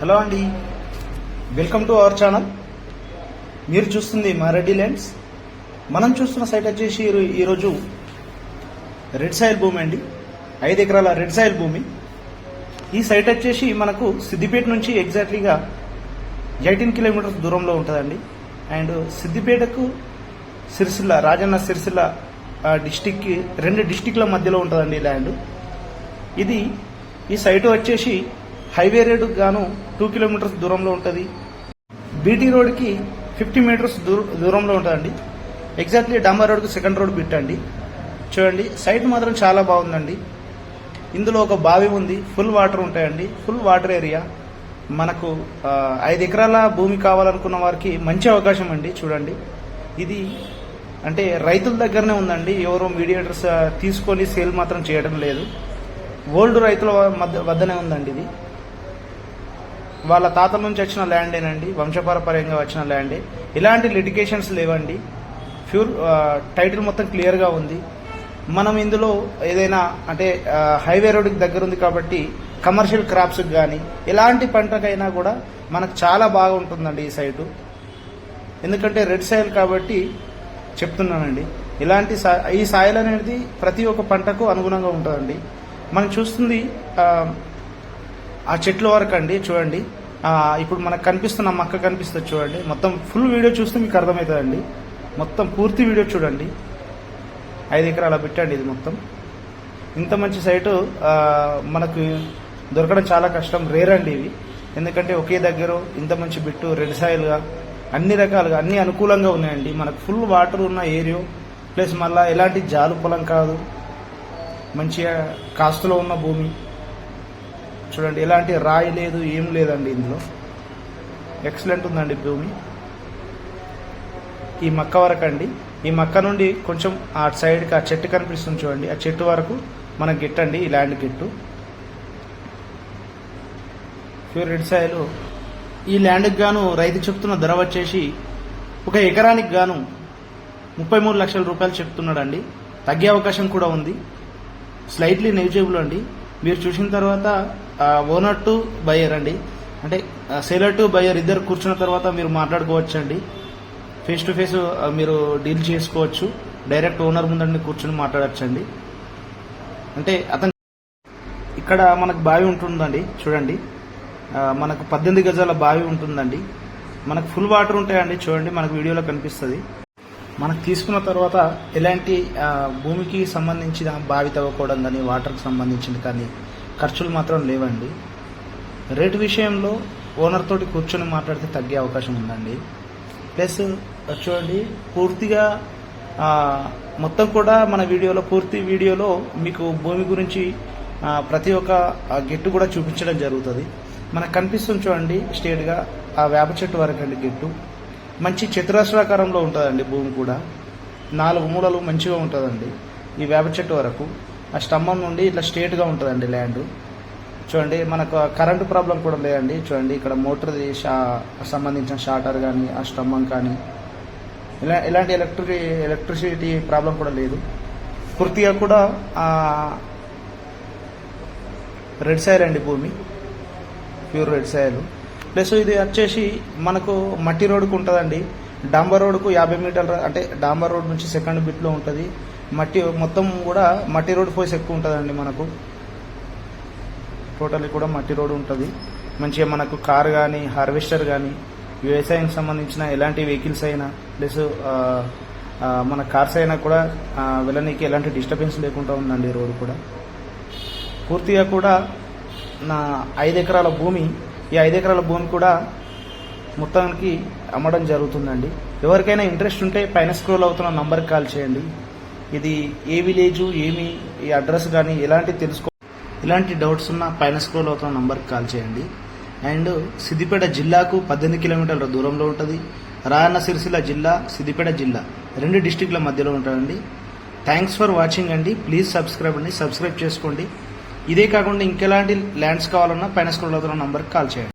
Hello అండి, welcome to our channel. మీరు చూస్తుంది మా రెడ్డి ల్యాండ్స్. మనం చూస్తున్న సైట్ వచ్చేసి ఈరోజు రెడ్ సాయిల్ భూమి అండి. 5 ఎకరాల రెడ్ సాయిల్ భూమి. ఈ సైట్ వచ్చేసి మనకు సిద్దిపేట నుంచి ఎగ్జాక్ట్లీగా 18 కిలోమీటర్స్ దూరంలో ఉంటుందండి. అండ్ సిద్దిపేటకు సిరిసిల్ల, రాజన్న సిరిసిల్ల డిస్టిక్కి 2 డిస్టిక్ల మధ్యలో ఉంటుందండి ల్యాండ్. ఈ సైట్ వచ్చేసి హైవే రోడ్డుకు గాను 2 కిలోమీటర్స్ దూరంలో ఉంటుంది. బీటీ రోడ్కి 50 మీటర్స్ దూరంలో ఉంటుందండి. ఎగ్జాక్ట్లీ డాంబర్ రోడ్కి సెకండ్ రోడ్ పెట్టండి. చూడండి, సైట్ మాత్రం చాలా బాగుందండి. ఇందులో ఒక బావి ఉంది, ఫుల్ వాటర్ ఉంటాయండి, ఫుల్ వాటర్ ఏరియా. మనకు 5 ఎకరాల భూమి కావాలనుకున్న వారికి మంచి అవకాశం అండి. చూడండి, ఇది అంటే రైతుల దగ్గరనే ఉందండి. ఎవరో మీడియేటర్స్ తీసుకొని సేల్ మాత్రం చేయడం లేదు. ఓల్డ్ రైతుల వద్దనే ఉందండి. ఇది వాళ్ళ తాతల నుంచి వచ్చిన ల్యాండేనండి, వంశపారపర్యంగా వచ్చిన ల్యాండే. ఇలాంటి లిటిగేషన్స్ లేవండి. ప్యూర్ టైటిల్ మొత్తం క్లియర్గా ఉంది. మనం ఇందులో ఏదైనా అంటే హైవే రోడ్డుకి దగ్గర ఉంది కాబట్టి కమర్షియల్ క్రాప్స్కి కానీ ఎలాంటి పంటకైనా కూడా మనకు చాలా బాగా ఉంటుందండి ఈ సైటు. ఎందుకంటే రెడ్ సాయిల్ కాబట్టి చెప్తున్నానండి. ఈ సాయిల్ అనేది ప్రతి ఒక్క పంటకు అనుగుణంగా ఉంటుందండి. మనం చూస్తుంది ఆ చెట్ల వరకు అండి. చూడండి, ఇప్పుడు మనకు కనిపిస్తున్న మక్క కనిపిస్తుంది చూడండి. మొత్తం ఫుల్ వీడియో చూస్తే మీకు అర్థమవుతుందండి. మొత్తం పూర్తి వీడియో చూడండి. 5 ఎకరాల పెట్టండి. ఇది మొత్తం ఇంత మంచి సైటు మనకు దొరకడం చాలా కష్టం, రేర్ అండి ఇవి. ఎందుకంటే ఒకే దగ్గర ఇంత మంచి బిట్టు రెడ్ సాయిల్గా అన్ని రకాలుగా అన్ని అనుకూలంగా ఉన్నాయండి. మనకు ఫుల్ వాటర్ ఉన్న ఏరియా, ప్లస్ మళ్ళీ ఎలాంటి జాలు పొలం కాదు, మంచిగా కాస్తులో ఉన్న భూమి. చూడండి, ఎలాంటి రాయి లేదు, ఏం లేదండి. ఇందులో ఎక్సలెంట్ ఉందండి భూమి. ఈ మక్క వరకు అండి. ఈ మక్క నుండి కొంచెం ఆ సైడ్కి ఆ చెట్టు కనిపిస్తుంది చూడండి, ఆ చెట్టు వరకు మనకు గిట్టండి. ఈ ల్యాండ్ గిట్టు ప్యూర్ రెడ్ సాయిల్. ఈ ల్యాండ్కి గాను రైతు చెప్తున్న ధర వచ్చేసి 1 ఎకరానికి గాను 33 లక్షల రూపాయలు చెప్తున్నాడండి. తగ్గే అవకాశం కూడా ఉంది, స్లైట్లీ నెగిజిబుల్ అండి. మీరు చూసిన తర్వాత ఓనర్ టు బయ్యర్ అండి, అంటే సేలర్ టు బయ్యర్ ఇద్దరు కూర్చున్న తర్వాత మీరు మాట్లాడుకోవచ్చు అండి. ఫేస్ టు ఫేస్ మీరు డీల్ చేసుకోవచ్చు. డైరెక్ట్ ఓనర్ ముందండి కూర్చొని మాట్లాడచ్చండి. అంటే అతను ఇక్కడ మనకు బావి ఉంటుందండి. చూడండి, మనకు 18 గజాల బావి ఉంటుందండి. మనకు ఫుల్ వాటర్ ఉంటాయండి. చూడండి, మనకు వీడియోలో కనిపిస్తుంది. మనకు తీసుకున్న తర్వాత ఎలాంటి భూమికి సంబంధించిన బావి తవ్వుకోవడం కానీ వాటర్కి సంబంధించిన కానీ ఖర్చులు మాత్రం లేవండి. రేటు విషయంలో ఓనర్ తోటి కూర్చొని మాట్లాడితే తగ్గే అవకాశం ఉందండి. ప్లస్ చూడండి, పూర్తిగా మొత్తం కూడా మన వీడియోలో పూర్తి వీడియోలో మీకు భూమి గురించి ప్రతి ఒక్క గెట్టు కూడా చూపించడం జరుగుతుంది. మనకు కనిపిస్తుంది చూడండి, స్ట్రేట్గా ఆ వేప చెట్టు వరకు అండి గెట్టు. మంచి చతురస్రాకారంలో ఉంటుందండి భూమి కూడా. 4 మూలలు మంచిగా ఉంటుందండి. ఈ వేప చెట్టు వరకు ఆ స్తంభం నుండి ఇట్లా స్ట్రేట్గా ఉంటుందండి ల్యాండ్. చూడండి, మనకు కరెంటు ప్రాబ్లం కూడా లేదండి. చూడండి, ఇక్కడ మోటార్ సంబంధించిన షార్టర్ కానీ ఆ స్తంభం కానీ ఇలాంటి ఎలక్ట్రిసిటీ ప్రాబ్లం కూడా లేదు. పూర్తిగా కూడా రెడ్ సాయిల్ అండి భూమి, ప్యూర్ రెడ్ సాయిల్. ప్లస్ ఇది వచ్చేసి మనకు మట్టి రోడ్డుకు ఉంటుందండి. డాంబర్ రోడ్డుకు 50 మీటర్ల, అంటే డాంబర్ రోడ్ నుంచి సెకండ్ బిట్లో ఉంటుంది. మట్టి మొత్తం కూడా మట్టి రోడ్ ఫోర్స్ ఎక్కువ ఉంటుందండి. మనకు టోటల్లీ కూడా మట్టి రోడ్ ఉంటుంది. మంచిగా మనకు కార్ కానీ హార్వెస్టర్ కానీ వ్యవసాయానికి సంబంధించిన ఎలాంటి వెహికల్స్ అయినా ప్లస్ మన కార్స్ అయినా కూడా వెళ్ళనీకి ఎలాంటి డిస్టర్బెన్స్ లేకుండా ఉందండి రోడ్ కూడా. పూర్తిగా కూడా నా 5 ఎకరాల భూమి, ఈ 5 ఎకరాల భూమి కూడా మొత్తానికి అమ్మడం జరుగుతుందండి. ఎవరికైనా ఇంట్రెస్ట్ ఉంటే పైన స్క్రోల్ అవుతున్న నంబర్కి కాల్ చేయండి. ఇది ఏ విలేజు, ఈ అడ్రస్ కానీ ఇలాంటి డౌట్స్ ఉన్న పైన స్క్రోల్ అవుతున్న నంబర్కి కాల్ చేయండి. అండ్ సిద్దిపేట జిల్లాకు 18 కిలోమీటర్ల దూరంలో ఉంటుంది. రాయన్న సిరిసిల్ల జిల్లా, సిద్దిపేట జిల్లా 2 డిస్టిక్ల మధ్యలో ఉంటుందండి. థ్యాంక్స్ ఫర్ వాచింగ్ అండి. ప్లీజ్ సబ్స్క్రైబ్ అండి, సబ్స్క్రైబ్ చేసుకోండి. ఇదే కాకుండా ఇంకెలాంటి ల్యాండ్స్ కావాలన్నా పైన స్క్రోల్ అవుతున్న నంబర్కి కాల్ చేయండి.